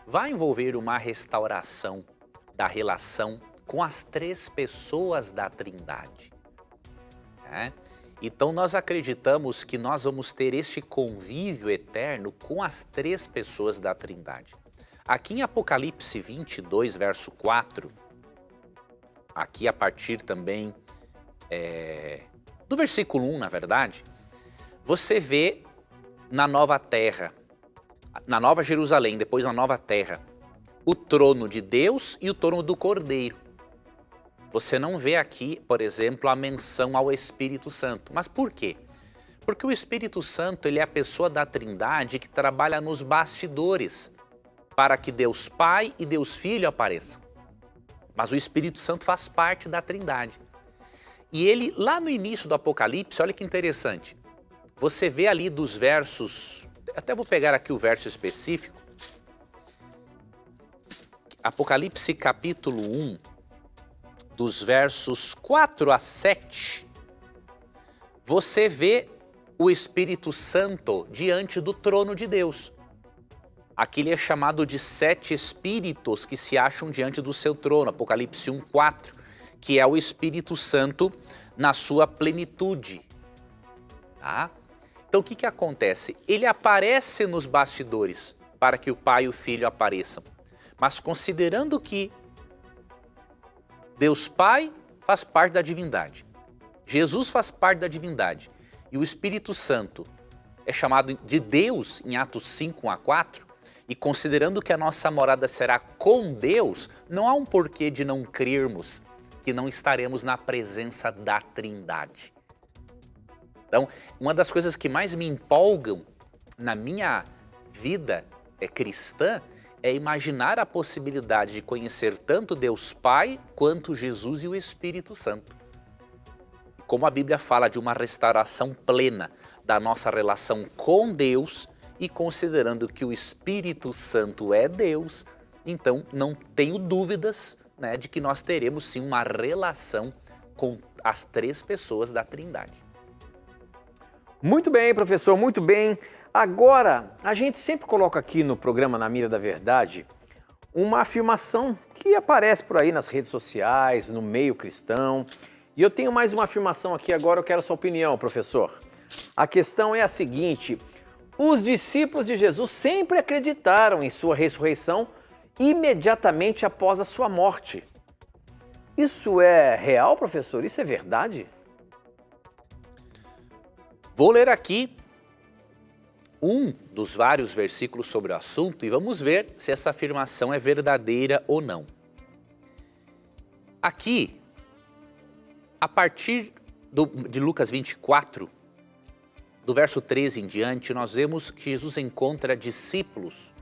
vai envolver uma restauração da relação com as três pessoas da Trindade. Né? Então nós acreditamos que nós vamos ter este convívio eterno com as três pessoas da Trindade. Aqui em Apocalipse 22, verso 4, aqui a partir também do versículo 1, na verdade, você vê na nova terra, na nova Jerusalém, depois na nova terra, o trono de Deus e o trono do Cordeiro. Você não vê aqui, por exemplo, a menção ao Espírito Santo. Mas por quê? Porque o Espírito Santo, ele é a pessoa da Trindade que trabalha nos bastidores para que Deus Pai e Deus Filho apareçam. Mas o Espírito Santo faz parte da Trindade. E ele, lá no início do Apocalipse, olha que interessante, você vê ali dos versos, até vou pegar aqui o verso específico, Apocalipse capítulo 1, dos versos 4 a 7, você vê o Espírito Santo diante do trono de Deus. Aqui ele é chamado de 7 espíritos que se acham diante do seu trono, Apocalipse 1, 4. Que é o Espírito Santo na sua plenitude. Tá? Então o que acontece? Ele aparece nos bastidores para que o Pai e o Filho apareçam. Mas considerando que Deus Pai faz parte da divindade, Jesus faz parte da divindade e o Espírito Santo é chamado de Deus em Atos 5, 1 a 4, e considerando que a nossa morada será com Deus, não há um porquê de não crermos que não estaremos na presença da Trindade. Então, uma das coisas que mais me empolgam na minha vida cristã é imaginar a possibilidade de conhecer tanto Deus Pai quanto Jesus e o Espírito Santo. E como a Bíblia fala de uma restauração plena da nossa relação com Deus e considerando que o Espírito Santo é Deus, então não tenho dúvidas, né, de que nós teremos sim uma relação com as três pessoas da Trindade. Muito bem, professor, muito bem. Agora, a gente sempre coloca aqui no programa Na Mira da Verdade uma afirmação que aparece por aí nas redes sociais, no meio cristão. E eu tenho mais uma afirmação aqui agora, eu quero a sua opinião, professor. A questão é a seguinte: os discípulos de Jesus sempre acreditaram em sua ressurreição imediatamente após a sua morte. Isso é real, professor? Isso é verdade? Vou ler aqui um dos vários versículos sobre o assunto e vamos ver se essa afirmação é verdadeira ou não. Aqui, a partir de Lucas 24, do verso 13 em diante, nós vemos que Jesus encontra discípulos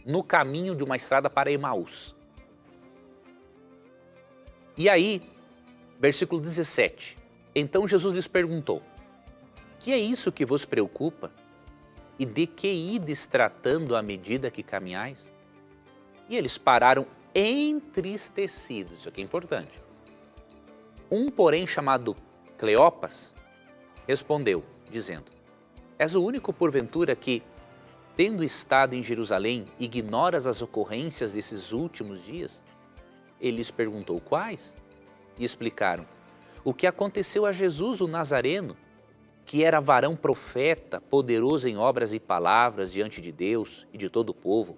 no caminho de uma estrada para Emaús. E aí, versículo 17, então Jesus lhes perguntou, que é isso que vos preocupa? E de que ides tratando à medida que caminhais? E eles pararam entristecidos, isso aqui é importante. Um, porém, chamado Cleopas, respondeu, dizendo, és o único, porventura, que, tendo estado em Jerusalém, ignoras as ocorrências desses últimos dias? Ele lhes perguntou, quais? E explicaram, o que aconteceu a Jesus, o Nazareno, que era varão profeta, poderoso em obras e palavras diante de Deus e de todo o povo,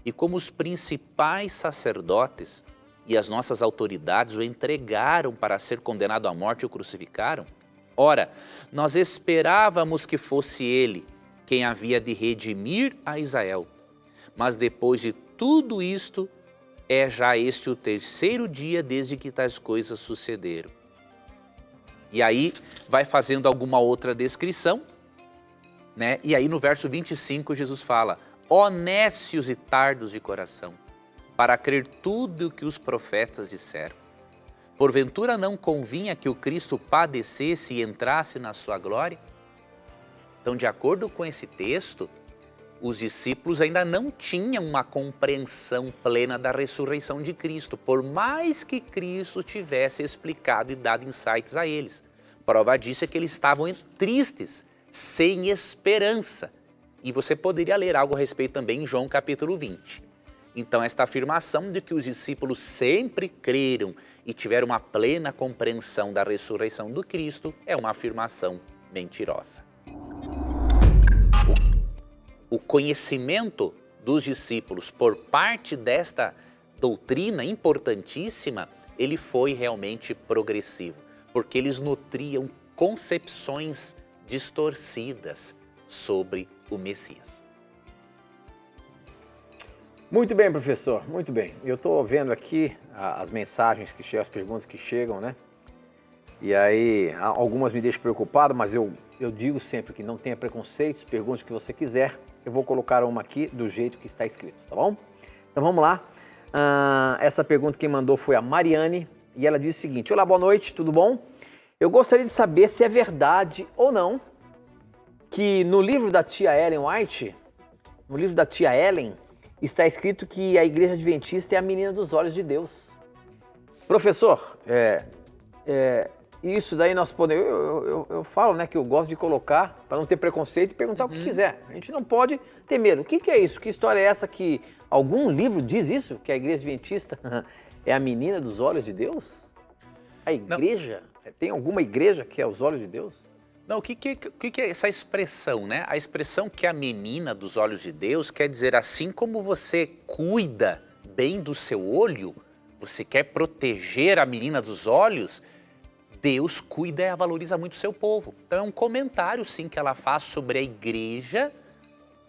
e como os principais sacerdotes e as nossas autoridades o entregaram para ser condenado à morte e o crucificaram? Ora, nós esperávamos que fosse ele quem havia de redimir a Israel. Mas depois de tudo isto, é já este o terceiro dia desde que tais coisas sucederam. E aí vai fazendo alguma outra descrição, né? E aí no verso 25 Jesus fala, ó nécios e tardos de coração, para crer tudo o que os profetas disseram. Porventura não convinha que o Cristo padecesse e entrasse na sua glória? Então, de acordo com esse texto, os discípulos ainda não tinham uma compreensão plena da ressurreição de Cristo, por mais que Cristo tivesse explicado e dado insights a eles. Prova disso é que eles estavam tristes, sem esperança. E você poderia ler algo a respeito também em João capítulo 20. Então, esta afirmação de que os discípulos sempre creram e tiveram uma plena compreensão da ressurreição do Cristo é uma afirmação mentirosa. O conhecimento dos discípulos por parte desta doutrina importantíssima, ele foi realmente progressivo, porque eles nutriam concepções distorcidas sobre o Messias. Muito bem, professor, muito bem. Eu estou vendo aqui as mensagens que chegam, as perguntas que chegam, né? E aí, algumas me deixam preocupado, mas eu digo sempre que não tenha preconceitos, pergunte o que você quiser. Eu vou colocar uma aqui do jeito que está escrito, tá bom? Então vamos lá. Essa pergunta quem mandou foi a Mariane e ela diz o seguinte, olá, boa noite, tudo bom? Eu gostaria de saber se é verdade ou não que no livro da tia Ellen White, está escrito que a Igreja Adventista é a menina dos olhos de Deus. Professor, isso daí nós podemos... Eu falo, né, que eu gosto de colocar, para não ter preconceito, e perguntar o que quiser. A gente não pode ter medo. O que é isso? Que história é essa que algum livro diz isso? Que a Igreja Adventista é a menina dos olhos de Deus? A igreja? Não. Tem alguma igreja que é os olhos de Deus? Não, o que é essa expressão, né? A expressão que é a menina dos olhos de Deus quer dizer assim como você cuida bem do seu olho, você quer proteger a menina dos olhos, Deus cuida e valoriza muito o seu povo. Então é um comentário sim que ela faz sobre a igreja,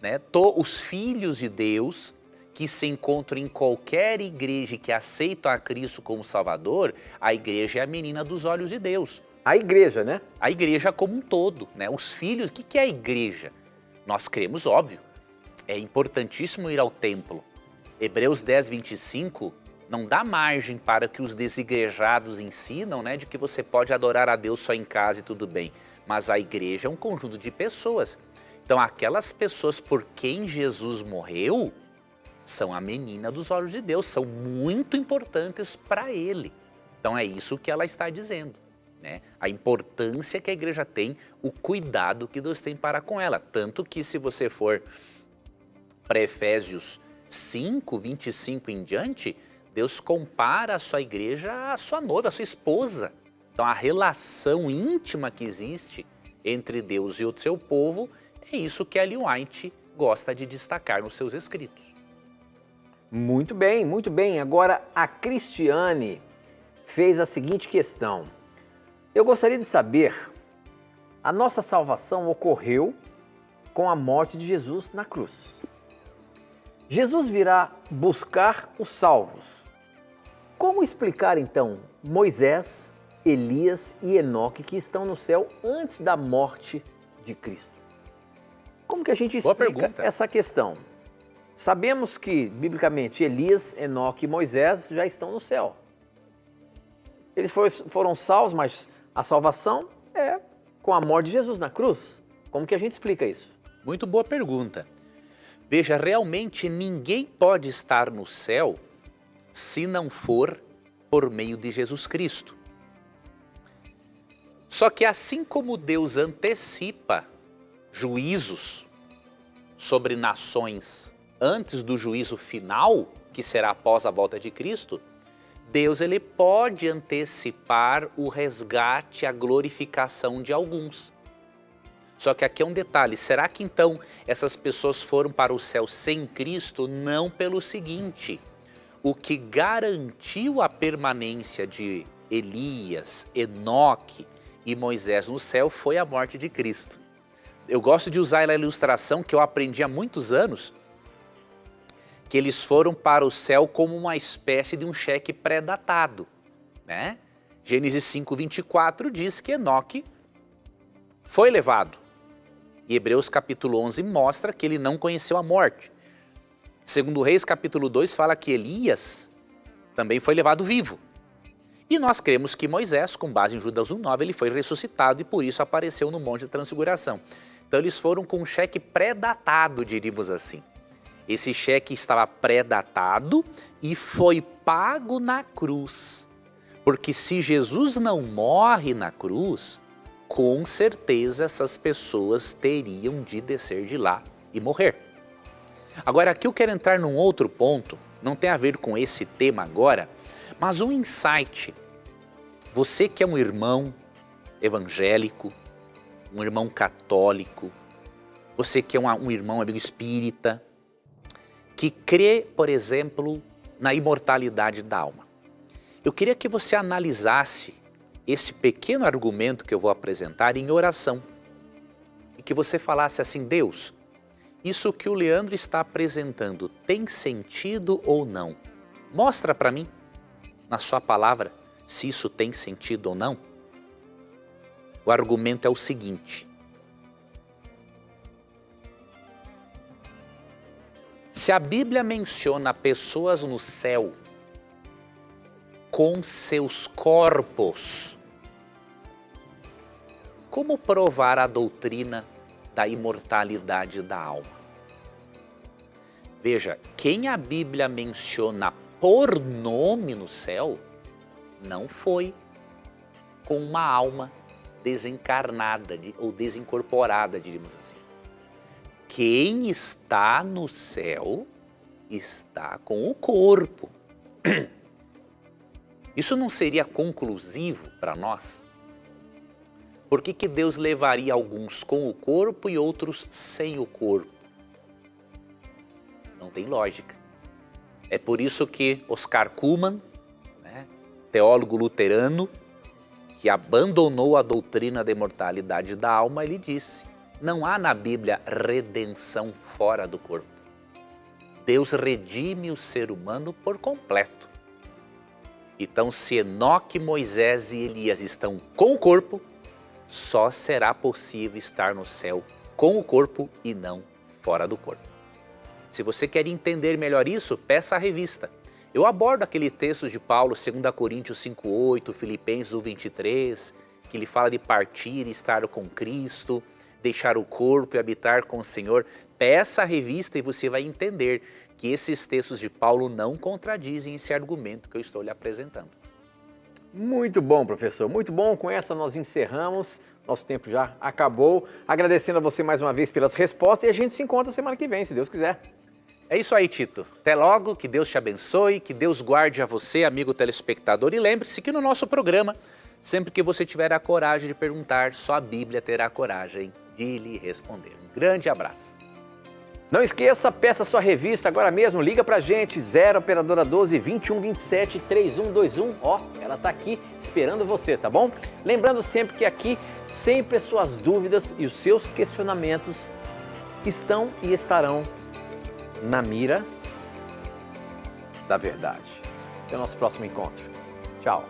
né? Os filhos de Deus que se encontram em qualquer igreja que aceitam a Cristo como Salvador, a igreja é a menina dos olhos de Deus. A igreja, né? A igreja como um todo, né? Os filhos, o que é a igreja? Nós cremos, óbvio, é importantíssimo ir ao templo. Hebreus 10, 25 não dá margem para que os desigrejados ensinam, né? De que você pode adorar a Deus só em casa e tudo bem. Mas a igreja é um conjunto de pessoas. Então aquelas pessoas por quem Jesus morreu são a menina dos olhos de Deus, são muito importantes para Ele. Então é isso que ela está dizendo. Né? A importância que a igreja tem, o cuidado que Deus tem para com ela. Tanto que se você for para Efésios 5, 25 em diante, Deus compara a sua igreja à sua noiva, à sua esposa. Então a relação íntima que existe entre Deus e o seu povo é isso que Ellen White gosta de destacar nos seus escritos. Muito bem, muito bem. Agora a Cristiane fez a seguinte questão. Eu gostaria de saber, a nossa salvação ocorreu com a morte de Jesus na cruz. Jesus virá buscar os salvos. Como explicar então Moisés, Elias e Enoque que estão no céu antes da morte de Cristo? Como que a gente explica essa questão? Sabemos que, biblicamente, Elias, Enoque e Moisés já estão no céu. Eles foram salvos, mas a salvação é com a morte de Jesus na cruz. Como que a gente explica isso? Muito boa pergunta. Veja, realmente ninguém pode estar no céu se não for por meio de Jesus Cristo. Só que assim como Deus antecipa juízos sobre nações antes do juízo final, que será após a volta de Cristo, Deus ele pode antecipar o resgate, a glorificação de alguns. Só que aqui é um detalhe, será que então essas pessoas foram para o céu sem Cristo? Não, pelo seguinte, o que garantiu a permanência de Elias, Enoque e Moisés no céu foi a morte de Cristo. Eu gosto de usar a ilustração que eu aprendi há muitos anos, que eles foram para o céu como uma espécie de um cheque pré-datado, né? Gênesis 5:24 diz que Enoque foi levado. E Hebreus capítulo 11 mostra que ele não conheceu a morte. Segundo Reis capítulo 2 fala que Elias também foi levado vivo. E nós cremos que Moisés, com base em Judas 1:9, ele foi ressuscitado e por isso apareceu no Monte da Transfiguração. Então eles foram com um cheque pré-datado, diríamos assim. Esse cheque estava pré-datado e foi pago na cruz. Porque se Jesus não morre na cruz, com certeza essas pessoas teriam de descer de lá e morrer. Agora aqui eu quero entrar num outro ponto, não tem a ver com esse tema agora, mas um insight. Você que é um irmão evangélico, um irmão católico, você que é um irmão amigo espírita, que crê, por exemplo, na imortalidade da alma. Eu queria que você analisasse esse pequeno argumento que eu vou apresentar em oração. E que você falasse assim, Deus, isso que o Leandro está apresentando tem sentido ou não? Mostra para mim, na sua palavra, se isso tem sentido ou não. O argumento é o seguinte. Se a Bíblia menciona pessoas no céu com seus corpos, como provar a doutrina da imortalidade da alma? Veja, quem a Bíblia menciona por nome no céu, não foi com uma alma desencarnada ou desincorporada, diríamos assim. Quem está no céu está com o corpo. Isso não seria conclusivo para nós? Por que Deus levaria alguns com o corpo e outros sem o corpo? Não tem lógica. É por isso que Oscar Cullmann, teólogo luterano, que abandonou a doutrina da imortalidade da alma, ele disse: não há na Bíblia redenção fora do corpo. Deus redime o ser humano por completo. Então, se Enoque, Moisés e Elias estão com o corpo, só será possível estar no céu com o corpo e não fora do corpo. Se você quer entender melhor isso, peça a revista. Eu abordo aquele texto de Paulo, 2 Coríntios 5:8, Filipenses 1:23, que ele fala de partir e estar com Cristo, deixar o corpo e habitar com o Senhor. Peça a revista e você vai entender que esses textos de Paulo não contradizem esse argumento que eu estou lhe apresentando. Muito bom, professor. Muito bom. Com essa nós encerramos. Nosso tempo já acabou. Agradecendo a você mais uma vez pelas respostas e a gente se encontra semana que vem, se Deus quiser. É isso aí, Tito. Até logo, que Deus te abençoe, que Deus guarde a você, amigo telespectador. E lembre-se que no nosso programa, sempre que você tiver a coragem de perguntar, só a Bíblia terá a coragem de lhe responder. Um grande abraço. Não esqueça, peça sua revista agora mesmo, liga pra gente, 0 operadora 12 21 27 3121. Ó, ela tá aqui esperando você, tá bom? Lembrando sempre que aqui, sempre as suas dúvidas e os seus questionamentos estão e estarão na mira da verdade. Até o nosso próximo encontro. Tchau.